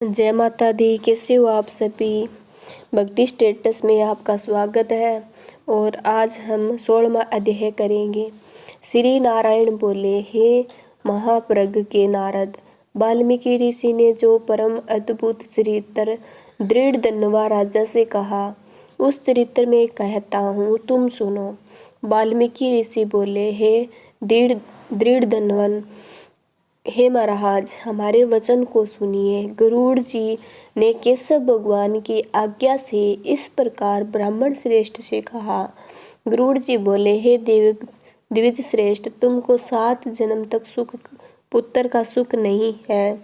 जय माता दी। कैसे हो आप सभी? भक्ति स्टेटस में आपका स्वागत है। और आज हम 16वां अध्याय करेंगे। श्री नारायण बोले, हे महाप्रज्ञ के नारद, वाल्मीकि ऋषि ने जो परम अद्भुत चरित्र दृढ़ धन्वा राजा से कहा, उस चरित्र में कहता हूँ, तुम सुनो। वाल्मीकि ऋषि बोले, हे दृढ़ धन्वन, हे महाराज, हमारे वचन को सुनिए। गरुड़ जी ने केशव भगवान की आज्ञा से इस प्रकार ब्राह्मण श्रेष्ठ से कहा। गरुड़ जी बोले, हे द्विज श्रेष्ठ, तुमको 7 जन्म तक सुख पुत्र का सुख नहीं है।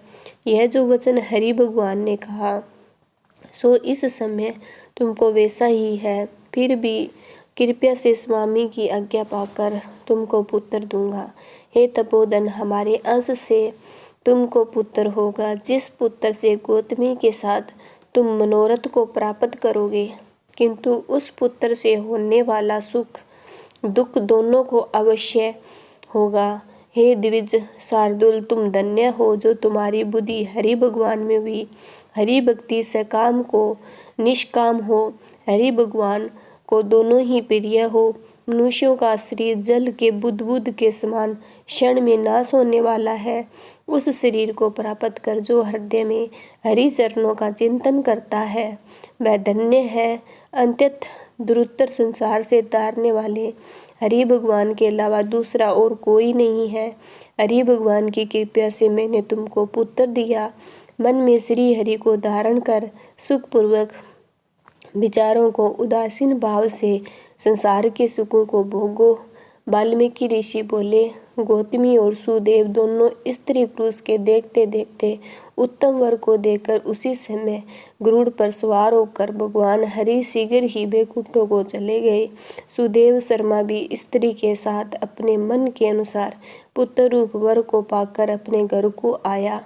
यह जो वचन हरि भगवान ने कहा, सो इस समय तुमको वैसा ही है। फिर भी कृपया से स्वामी की आज्ञा पाकर तुमको पुत्र दूंगा। हे तपोधन, हमारे अंश से तुमको पुत्र होगा, जिस पुत्र से गौतमी के साथ तुम मनोरथ को प्राप्त करोगे। किंतु उस पुत्र से होने वाला सुख दुख दोनों को अवश्य होगा। हे द्विज शार्दुल, तुम धन्य हो जो तुम्हारी बुद्धि हरि भगवान में हुई। हरि भक्ति सकाम को निष्काम हो, हरि भगवान को दोनों ही प्रिय हो। मनुष्यों का शरीर जल के बुदबुद के समान क्षण में नाश होने वाला है। उस शरीर को प्राप्त कर जो हृदय में हरि चरणों का चिंतन करता है, वह धन्य है। अंततः दुरुत्तर संसार से तारने वाले हरि भगवान के अलावा दूसरा और कोई नहीं है। हरि भगवान की कृपा से मैंने तुमको पुत्र दिया। मन में श्री हरि को धारण कर सुखपूर्वक विचारों को उदासीन भाव से संसार के सुखों को भोगो। वाल्मीकि ऋषि बोले, गौतमी और सुदेव दोनों स्त्री पुरुष के देखते देखते उत्तम वर को देकर उसी समय गरुड़ पर सवार होकर भगवान हरि शीघ्र ही बैकुंठ को चले गए। सुदेव शर्मा भी स्त्री के साथ अपने मन के अनुसार पुत्र रूप वर को पाकर अपने घर को आया।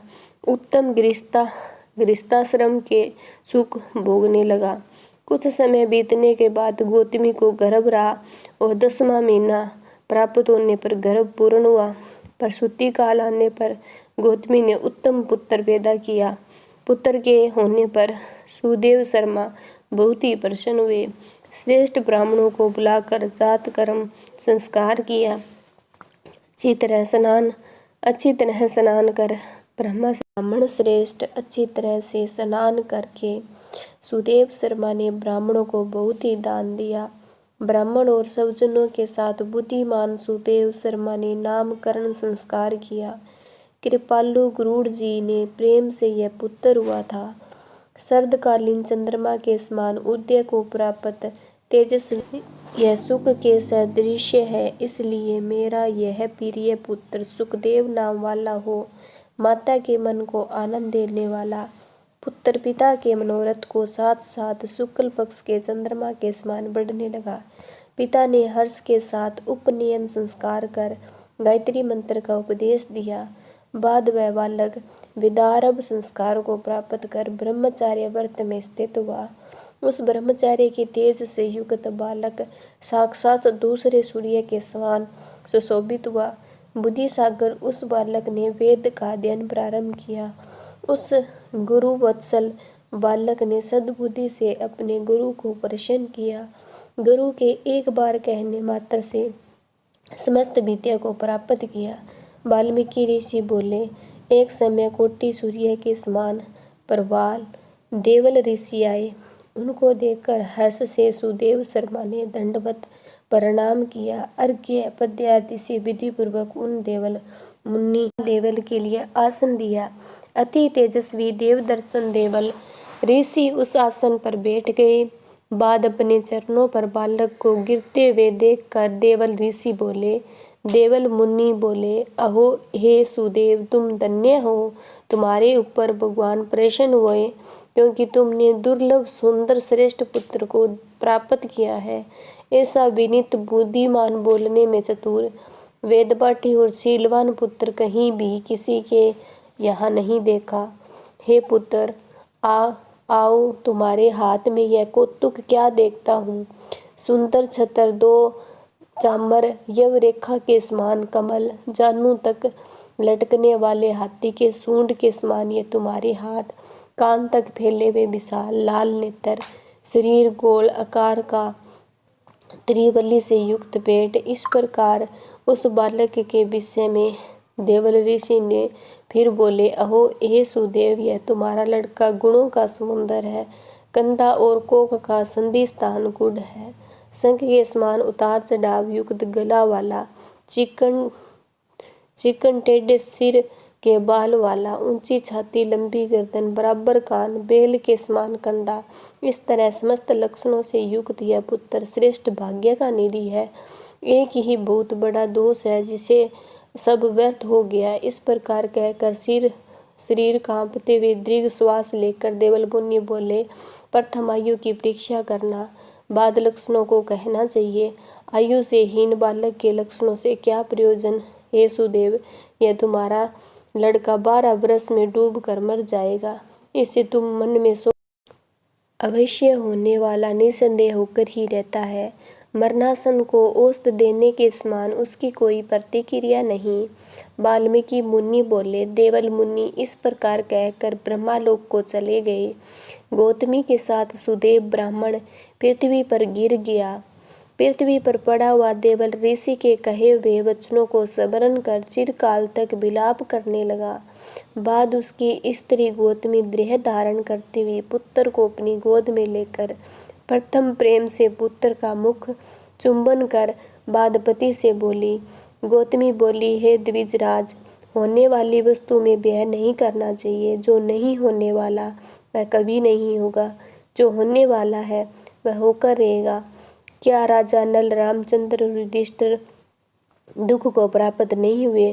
उत्तम गृहस्थाश्रम के सुख भोगने लगा। कुछ समय बीतने के बाद गौतमी को गर्भ रहा और 10वां महीना प्राप्त होने पर गर्भ पूर्ण हुआ। प्रसूति काल आने पर गौतमी ने उत्तम पुत्र पैदा किया। पुत्र के होने पर सुदेव शर्मा बहुत ही प्रसन्न हुए। श्रेष्ठ ब्राह्मणों को बुलाकर जात कर्म संस्कार किया। अच्छी तरह स्नान कर ब्राह्मण श्रेष्ठ अच्छी तरह से स्नान करके सुदेव शर्मा ने ब्राह्मणों को बहुत ही दान दिया। ब्राह्मण और सज्जनों के साथ बुद्धिमान सुदेव शर्मा ने नामकरण संस्कार किया। कृपालु गरुड़ जी ने प्रेम से यह पुत्र हुआ था। शरदकालीन चंद्रमा के समान उदय को प्राप्त तेजस्वी यह सुख के सदृश है, इसलिए मेरा यह प्रिय पुत्र सुखदेव नाम वाला हो। माता के मन को आनंद देने वाला पुत्र पिता के मनोरथ को साथ साथ शुक्ल पक्ष के चंद्रमा के समान बढ़ने लगा। पिता ने हर्ष के साथ उपनयन संस्कार कर गायत्री मंत्र का उपदेश दिया। बाद वह बालक विदारभ संस्कार को प्राप्त कर ब्रह्मचार्य व्रत में स्थित हुआ। उस ब्रह्मचार्य के तेज से युक्त बालक साक्षात दूसरे सूर्य के समान सुशोभित हुआ। बुद्धि सागर उस बालक ने वेद का अध्ययन प्रारंभ किया। उस गुरु वत्सल बालक ने सद्बुद्धि से अपने गुरु को प्रसन्न किया। गुरु के एक बार कहने मात्र से समस्त विद्या को प्राप्त किया। वाल्मीकि ऋषि बोले, एक समय कोटि सूर्य के समान प्रवाल देवल ऋषि आए। उनको देखकर हर्ष से सुदेव शर्मा ने दंडवत प्रणाम किया। अर्घ्य पद्य आदि से विधि पूर्वक उन देवल के लिए आसन दिया। अति तेजस्वी देव दर्शन देवल ऋषि उस आसन पर बैठ गए। बाद अपने चरणों पर बालक को गिरते हुए देखकर देवल ऋषि बोले, देवल मुनि बोले, अहो हे सुदेव, तुम धन्य हो। तुम्हारे ऊपर भगवान प्रसन्न हुए, क्योंकि तुमने दुर्लभ सुंदर श्रेष्ठ पुत्र को प्राप्त किया है। ऐसा विनीत बुद्धिमान बोलने में चतुर वेदपाठी और शीलवान पुत्र कहीं भी किसी के यहाँ नहीं देखा। हे पुत्र, आओ, तुम्हारे हाथ में यह कौतुक क्या देखता हूँ। सुंदर छतर 2 चामर यव रेखा के समान कमल जानू तक लटकने वाले हाथी के सूंड के समान ये तुम्हारे हाथ, कान तक फैले हुए विशाल लाल नेत्र, शरीर गोल आकार का, त्रिवली से युक्त पेट। इस प्रकार उस बालक के विषय में देवल ऋषि ने फिर बोले, अहो हे सुदेव, यह तुम्हारा लड़का गुणों का समुंदर है, कंधा और कोख का संधि स्थान गुड़ है, शंख के समान उतार चढ़ाव युक्त गला वाला, चिकन टेढ़े सिर के बाल वाला, ऊंची छाती, लंबी गर्दन, बराबर कान, बेल के समान कंधा, इस तरह समस्त लक्षणों से युक्त यह पुत्र श्रेष्ठ भाग्य का निधि है। एक ही बहुत बड़ा दोष है जिसे सब व्यर्थ हो गया। इस प्रकार कहकर शरीर कांपते हुए दीर्घ श्वास लेकर देवल मुनि बोले, प्रथम आयु की परीक्षा करना, बाद लक्षणों को कहना चाहिए। आयु से हीन बालक के लक्षणों से क्या प्रयोजन। हे सुदेव, यह तुम्हारा लड़का 12 वर्ष में डूब कर मर जाएगा, इसे तुम मन में सोच। अवश्य होने वाला निसंदेह होकर ही रहता है। मरणासन को औषध देने के समान उसकी कोई प्रतिक्रिया नहीं। वाल्मीकि मुनि बोले, देवल मुनि इस प्रकार कहकर ब्रह्मालोक को चले गए। गौतमी के साथ सुदेव ब्राह्मण पृथ्वी पर गिर गया। पृथ्वी पर पड़ा हुआ देवल ऋषि के कहे हुए वचनों को स्मरण कर चिरकाल तक विलाप करने लगा। बाद उसकी स्त्री गौतमी देह धारण करते हुए पुत्र को अपनी गोद में लेकर प्रथम प्रेम से पुत्र का मुख चुंबन कर बाद पति से बोली। गौतमी बोली, हे द्विजराज, होने वाली वस्तु में व्यय नहीं करना चाहिए। जो नहीं होने वाला वह कभी नहीं होगा, जो होने वाला है वह होकर रहेगा। क्या राजा नल, रामचंद्र, युधिष्ठिर दुख को प्राप्त नहीं हुए?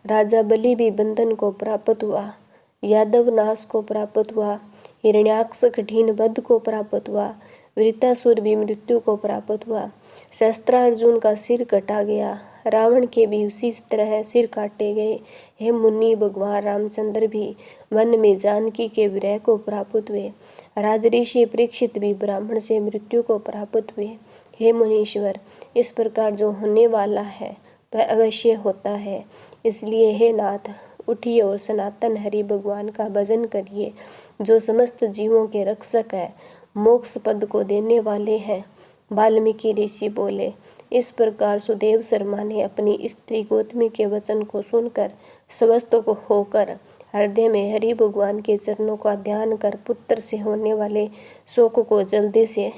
राजा बलि भी बंधन को प्राप्त हुआ, यादव नाश को प्राप्त हुआ, हिरण्याक्ष कठिन वध को प्राप्त हुआ, वृत्तासुर भी मृत्यु को प्राप्त हुआ, शस्त्रार्जुन का सिर कटा गया, रावण के भी उसी तरह सिर काटे गए। हे मुनि, भगवान रामचंद्र भी वन में जानकी के विरह को प्राप्त हुए। राजऋषि परीक्षित भी ब्राह्मण से मृत्यु को प्राप्त हुए। हे मुनीश्वर, इस प्रकार जो होने वाला है वह अवश्य होता है। इसलिए हे नाथ, उठिए और सनातन हरि भगवान का भजन करिए, जो समस्त जीवों के रक्षक है, मोक्ष पद को देने वाले हैं। वाल्मीकि ऋषि बोले। इस प्रकार सुदेव शर्मा ने अपनी स्त्री गौतमी के वचन को सुनकर स्वस्थ होकर हृदय में हरि भगवान के चरणों का ध्यान कर पुत्र से होने वाले शोक को जल्दी से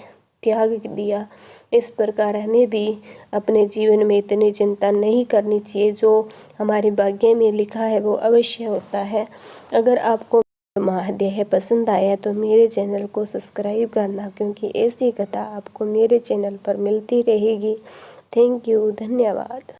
त्याग दिया। इस प्रकार हमें भी अपने जीवन में इतनी चिंता नहीं करनी चाहिए। जो हमारे भाग्य में लिखा है वो अवश्य होता है। अगर आपको महादेह पसंद आया तो मेरे चैनल को सब्सक्राइब करना, क्योंकि ऐसी कथा आपको मेरे चैनल पर मिलती रहेगी। थैंक यू, धन्यवाद।